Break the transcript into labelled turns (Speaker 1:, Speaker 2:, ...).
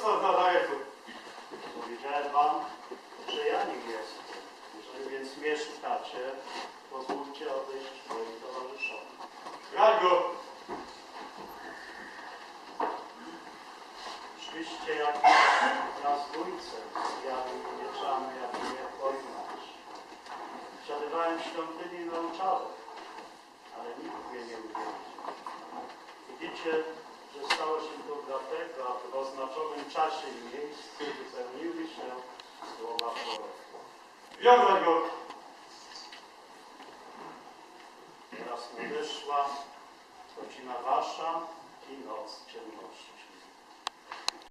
Speaker 1: co za daleko. Powiedziałem wam, że ja nim jestem. Jeżeli więc mieszkacie, pozwólcie odejść moim towarzyszom.
Speaker 2: Brać go!
Speaker 1: Szliście jak na zbójce, zjawy wieczamy, jak mnie pojmać. Wsiadywałem w świątyni i nauczałem, ale nikt mnie nie uwierzył. Widzicie, że stało się to dlatego, aby w oznaczonym czasie i miejscu wypełniły się słowa proroka.
Speaker 2: Wiązać go!
Speaker 1: Teraz nadeszła godzina wasza i noc ciemności.